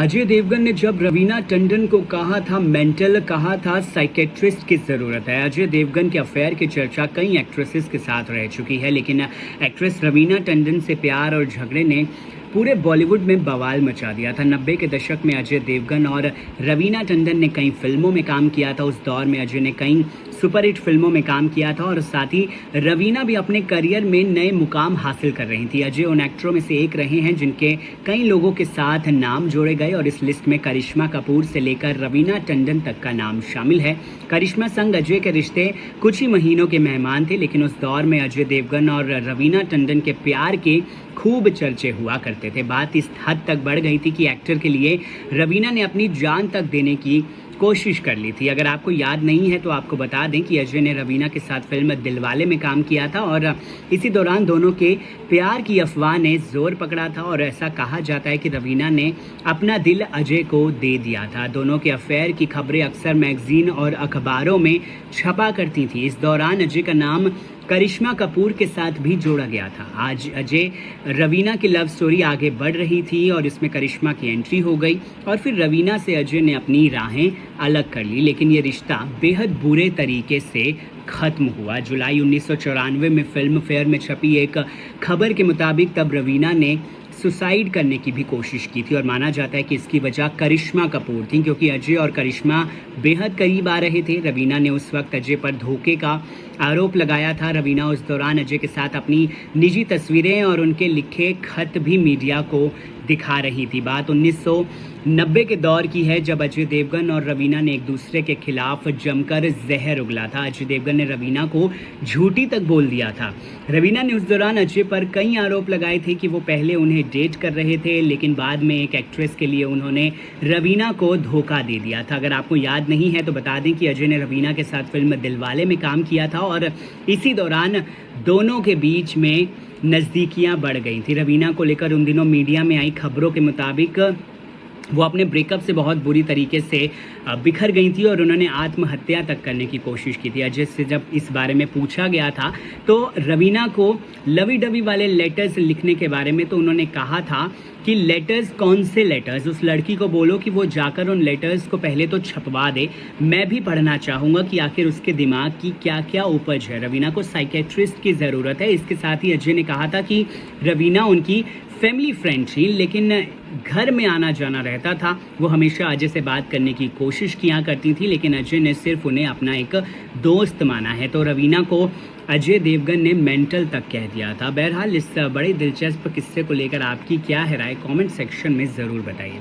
अजय देवगन ने जब रवीना टंडन को कहा था मेंटल, कहा था साइकेट्रिस्ट की ज़रूरत है। अजय देवगन के अफेयर की चर्चा कई एक्ट्रेसेस के साथ रह चुकी है, लेकिन एक्ट्रेस रवीना टंडन से प्यार और झगड़े ने पूरे बॉलीवुड में बवाल मचा दिया था। 90 के दशक में अजय देवगन और रवीना टंडन ने कई फिल्मों में काम किया था। उस दौर में अजय ने कई सुपरहिट फिल्मों में काम किया था और साथ ही रवीना भी अपने करियर में नए मुकाम हासिल कर रही थी। अजय उन एक्टरों में से एक रहे हैं जिनके कई लोगों के साथ नाम जोड़े गए और इस लिस्ट में करिश्मा कपूर से लेकर रवीना टंडन तक का नाम शामिल है। करिश्मा संग अजय के रिश्ते कुछ ही महीनों के मेहमान थे, लेकिन उस दौर में अजय देवगन और रवीना टंडन के प्यार के खूब चर्चे हुआ करते थे। बात इस हद तक बढ़ गई थी कि एक्टर के लिए रवीना ने अपनी जान तक देने की कोशिश कर ली थी। अगर आपको याद नहीं है तो आपको बता दें कि अजय ने रवीना के साथ फिल्म दिलवाले में काम किया था और इसी दौरान दोनों के प्यार की अफवाह ने जोर पकड़ा था और ऐसा कहा जाता है कि रवीना ने अपना दिल अजय को दे दिया था। दोनों के अफेयर की खबरें अक्सर मैगजीन और अखबारों में छपा करती थी। इस दौरान अजय का नाम करिश्मा कपूर के साथ भी जोड़ा गया था। आज अजय रवीना की लव स्टोरी आगे बढ़ रही थी और इसमें करिश्मा की एंट्री हो गई और फिर रवीना से अजय ने अपनी राहें अलग कर ली, लेकिन ये रिश्ता बेहद बुरे तरीके से खत्म हुआ। जुलाई 1994 में फिल्म फेयर में छपी एक खबर के मुताबिक तब रवीना ने सुसाइड करने की भी कोशिश की थी और माना जाता है कि इसकी वजह करिश्मा कपूर थी, क्योंकि अजय और करिश्मा बेहद करीब आ रहे थे। रवीना ने उस वक्त अजय पर धोखे का आरोप लगाया था। रवीना उस दौरान अजय के साथ अपनी निजी तस्वीरें और उनके लिखे खत भी मीडिया को दिखा रही थी। बात 1990 के दौर की है, जब अजय देवगन और रवीना ने एक दूसरे के खिलाफ जमकर जहर उगला था। अजय देवगन ने रवीना को झूठी तक बोल दिया था। रवीना ने उस दौरान अजय पर कई आरोप लगाए थे कि वो पहले उन्हें डेट कर रहे थे, लेकिन बाद में एक एक्ट्रेस के लिए उन्होंने रवीना को धोखा दे दिया था। अगर आपको याद नहीं है तो बता दें कि अजय ने रवीना के साथ फिल्म दिलवाले में काम किया था और इसी दौरान दोनों के बीच में नज़दीकियां बढ़ गई थी। रवीना को लेकर उन दिनों मीडिया में आई खबरों के मुताबिक वो अपने ब्रेकअप से बहुत बुरी तरीके से बिखर गई थी और उन्होंने आत्महत्या तक करने की कोशिश की थी। अजय से जब इस बारे में पूछा गया था तो रवीना को लवी डवी वाले लेटर्स लिखने के बारे में तो उन्होंने कहा था कि लेटर्स, कौन से लेटर्स, उस लड़की को बोलो कि वो जाकर उन लेटर्स को पहले तो छपवा दे, मैं भी पढ़ना चाहूँगा कि आखिर उसके दिमाग की क्या क्या उपज है। रवीना को साइकेट्रिस्ट की ज़रूरत है। इसके साथ ही अजय ने कहा था कि रवीना उनकी फैमिली फ्रेंड थी, लेकिन घर में आना जाना रहता था। वो हमेशा अजय से बात करने की कोशिश किया करती थी, लेकिन अजय ने सिर्फ उन्हें अपना एक दोस्त माना है। तो रवीना को अजय देवगन ने मेंटल तक कह दिया था। बहरहाल इस बड़े दिलचस्प किस्से को लेकर आपकी क्या है राय, कमेंट सेक्शन में ज़रूर बताइए।